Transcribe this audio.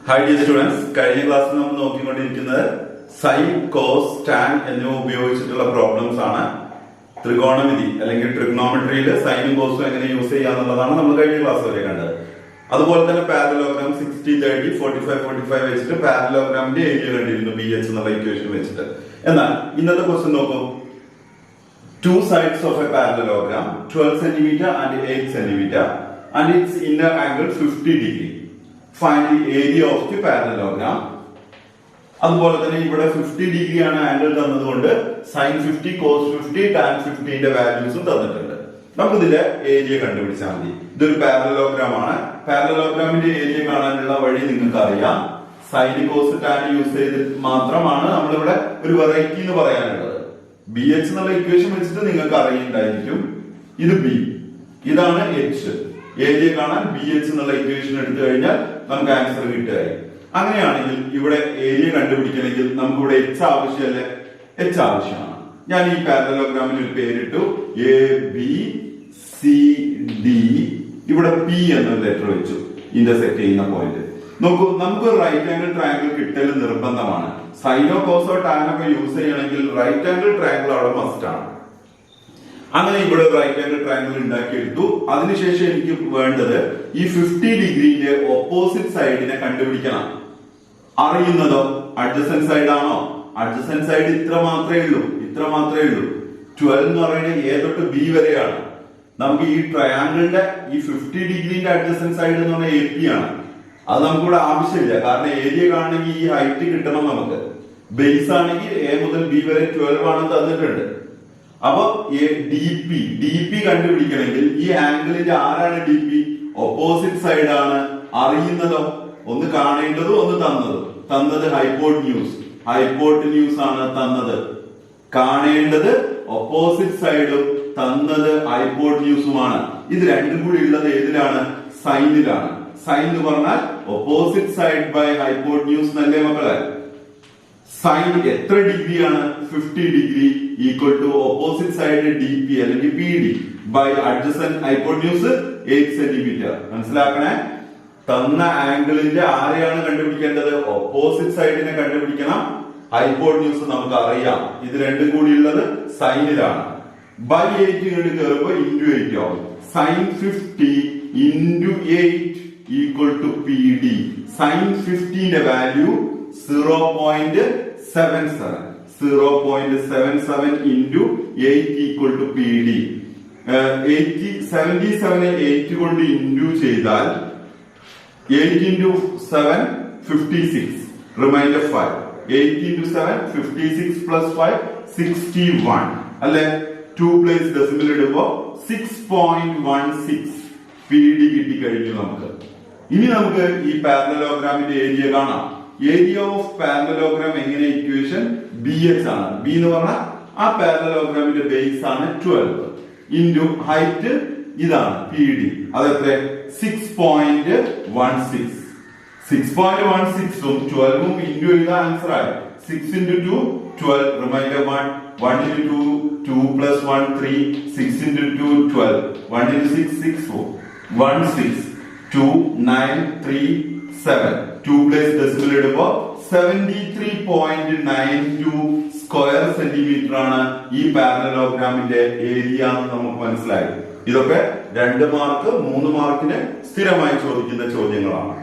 Hi dear students, കഴിഞ്ഞ ക്ലാസ്സിൽ നമ്മൾ നോക്കിക്കൊണ്ടിരിക്കുന്നത് സൈൻ, കോസ്, ടാൻ എന്നിവ ഉപയോഗിച്ചിട്ടുള്ള പ്രോബ്ലംസ് ആണ്. ത്രികോണമിതി അല്ലെങ്കിൽ ട്രിഗണോമെട്രിയിൽ സൈനും കോസും എങ്ങനെ യൂസ് ചെയ്യാന്നുള്ളതാണ് നമ്മൾ കഴിഞ്ഞ ക്ലാസ് വരെ കണ്ടത്. അതുപോലെ തന്നെ പാരലോഗ്രാം 60-30 45-45 വെച്ചിട്ട് പാരലോഗ്രാമിന്റെ ഏരിയ കണ്ടിരുന്നു BH എന്നുള്ള ഇക്വേഷൻ വെച്ചിട്ട്. എന്നാൽ ഇന്നത്തെ ക്വസ്റ്റ്യൻ നോക്കൂ. Two sides of a parallelogram 12 cm and 8 cm and its inner angle 50 degree. Find the area of the parallelogram. അതുപോലെ തന്നെ ഇവിടെ 50 ഡിഗ്രി ആണ് ആംഗിൾ തന്നതുകൊണ്ട് സൈൻ 50 കോസ് 50 ടാൻ 50 ന്റെ വാല്യൂസും തന്നിട്ടുണ്ട്. നമുക്ക് ഇതിന്റെ ഏരിയ കണ്ടുപിടിച്ചാൽ മതി. ഇതൊരു പാരലലോഗ്രാം ആണ്. പാരലലോഗ്രാമിന്റെ ഏരിയ കാണാനുള്ള വഴി നിങ്ങൾക്ക് അറിയാം. സൈൻ കോസ് ടാൻ യൂസ് ചെയ്തിട്ട് മാത്രമാണ് നമ്മളിവിടെ ഒരു വെറൈറ്റി എന്ന് പറയാനുള്ളത്. BH എന്നുള്ള ഇക്വേഷൻ വെച്ചിട്ട് നിങ്ങൾക്ക് അറിയുന്നുണ്ടായിരിക്കും. ഇത് B, ഇതാണ് H. ഏരിയ കാണാൻ BH എന്നുള്ള ഇക്വേഷൻ എടുത്തു കഴിഞ്ഞാൽ നമുക്ക് ആൻസർ കിട്ടുകയായി. അങ്ങനെയാണെങ്കിൽ ഇവിടെ ഏരിയ കണ്ടുപിടിക്കണമെങ്കിൽ നമുക്ക് ഇവിടെ H ആവശ്യമല്ലേ? H ആവശ്യമാണ്. ഞാൻ ഈ പാരലലോഗ്രാമിൽ ഒരു പേരിട്ടു ABCD. ഇവിടെ P എന്നൊരു ലെറ്റർ വെച്ചു ഇന്റർസെക്ട് ചെയ്യുന്ന പോയിന്റ്. നോക്കൂ, നമുക്ക് റൈറ്റ് ആംഗിൾ ട്രയാംഗിൾ കിട്ടൽ നിർബന്ധമാണ്. സൈനോ കോസോ ടാനോ ഒക്കെ യൂസ് ചെയ്യണമെങ്കിൽ റൈറ്റ് ആംഗിൾ ട്രയാംഗിൾ അവിടെ മസ്റ്റ് ആണ്. അങ്ങനെ ഇവിടെ റൈറ്റ് ആംഗിൾ ട്രയാംഗിൾ ഉണ്ടാക്കിയെടുത്തു. അതിനുശേഷം എനിക്ക് വേണ്ടത് ഈ 50 ഡിഗ്രിന്റെ ഓപ്പോസിറ്റ് സൈഡിനെ കണ്ടുപിടിക്കണം. അറിയുന്നതോ അഡ്ജസന്റ് സൈഡ് ആണോ? അഡ്ജസന്റ് സൈഡ് ഇത്ര മാത്രമേ ഉള്ളൂ. 12 എന്ന് പറയുന്നത് A തൊട്ട് B വരെയാണ്. നമുക്ക് ഈ ട്രയാംഗിളിന്റെ ഈ 50 ഡിഗ്രിന്റെ അഡ്ജസന്റ് സൈഡ് എന്ന് പറഞ്ഞാൽ AP ആണ്. അത് നമുക്കിവിടെ ആവശ്യമില്ല. കാരണം ഏരിയ കാണണമെങ്കിൽ ഈ ഹൈറ്റ് കിട്ടണം. നമുക്ക് ബേസ് ആണെങ്കിൽ A മുതൽ B വരെ 12 ആണ് തന്നിട്ടുണ്ട്. അപ്പൊ DP കണ്ടുപിടിക്കണമെങ്കിൽ ഈ ആംഗിളിന്റെ ആരാണ് DP? ഓപ്പോസിറ്റ് സൈഡ് ആണ്. അറിയുന്നതോ ഒന്ന് കാണേണ്ടതും ഒന്ന് തന്നത് ഹൈപ്പോട്ടന്യൂസ് ആണ് തന്നത്. കാണേണ്ടത് ഓപ്പോസിറ്റ് സൈഡും തന്നത് ഹൈപ്പോട്ടന്യൂസുമാണ്. ഇത് രണ്ടും കൂടി ഉള്ളത് ഏതിലാണ്? സൈനിലാണ്. സൈൻ എന്ന് പറഞ്ഞാൽ ഓപ്പോസിറ്റ് സൈഡ് ബൈ ഹൈപ്പോട്ടന്യൂസ് എന്നല്ലേ മക്കളെ? സൈൻ എത്ര ഡിഗ്രിയാണ്? 50 degree equal to opposite side DP അല്ലെങ്കിൽ PD by adjacent hypotenuse 8 centimetre. മനസ്സിലാക്കണേ. തന്ന ആംഗിളിന്റെ ആരെയാണ് കണ്ടുപിടിക്കേണ്ടത്? ഓപ്പോസിറ്റ് സൈഡിനെ കണ്ടുപിടിക്കണം. ഹൈപ്പോട്ടന്യൂസ് നമുക്ക് അറിയാം. ഇത് രണ്ടും കൂടി ഉള്ളത് സൈനിലാണ്. ബൈ 8 ഇങ്ങോട്ട് കയറുമ്പോ ഇൻറ്റു 8 ആവും. Sine 50 into 8 equal to PD. സൈൻ 50ന്റെ value 0.77 into 8 equal to PD. 77 8 കൊണ്ട് ഇൻഡു ചെയ്താൽ 8 into 7 56. റിമൈൻഡർ 5. 8 into 7 56 plus 5 61. അല്ലെ? 2 പ്ലേസ് ഡെസിമൽ ഇടുമ്പോ 6.16 PD കിട്ടിക്കഴിഞ്ഞു നമുക്ക്. ഇനി നമുക്ക് ഈ പാരലലോഗ്രാമിന്റെ ഏരിയ കാണാം. ഏരിയ ഓഫ് പാരലലോഗ്രാം എങ്ങനെ? ഇക്വേഷൻ BH ആണ്. B എന്ന് പറഞ്ഞാൽ ആ പാരലലോഗ്രാമിന്റെ ബേസ് ആണ് 12 ഇൻറ്റു ഹൈറ്റ് ഇതാണ് PD. അതെത്ര? 6.16. 6.16ഉം 12ഉം ഇൻറ്റു എഴുതാൻ ആൻസർ ആയി. 6 into 2 12. Reminder 1. 1 into 2 plus 1 3. 6 into 2 12. 1 into 6 6 4. 1 6 2 9 3 7. 2 place decimal ഇടുമ്പോ 73.92 സ്ക്വയർ സെന്റിമീറ്റർ ആണ് ഈ പാരലലോഗ്രാമിന്റെ ഏരിയ എന്ന് നമുക്ക് മനസ്സിലായി. ഇതൊക്കെ 2 മാർക്ക് 3 മാർക്കിന് സ്ഥിരമായി ചോദിക്കുന്ന ചോദ്യങ്ങളാണ്.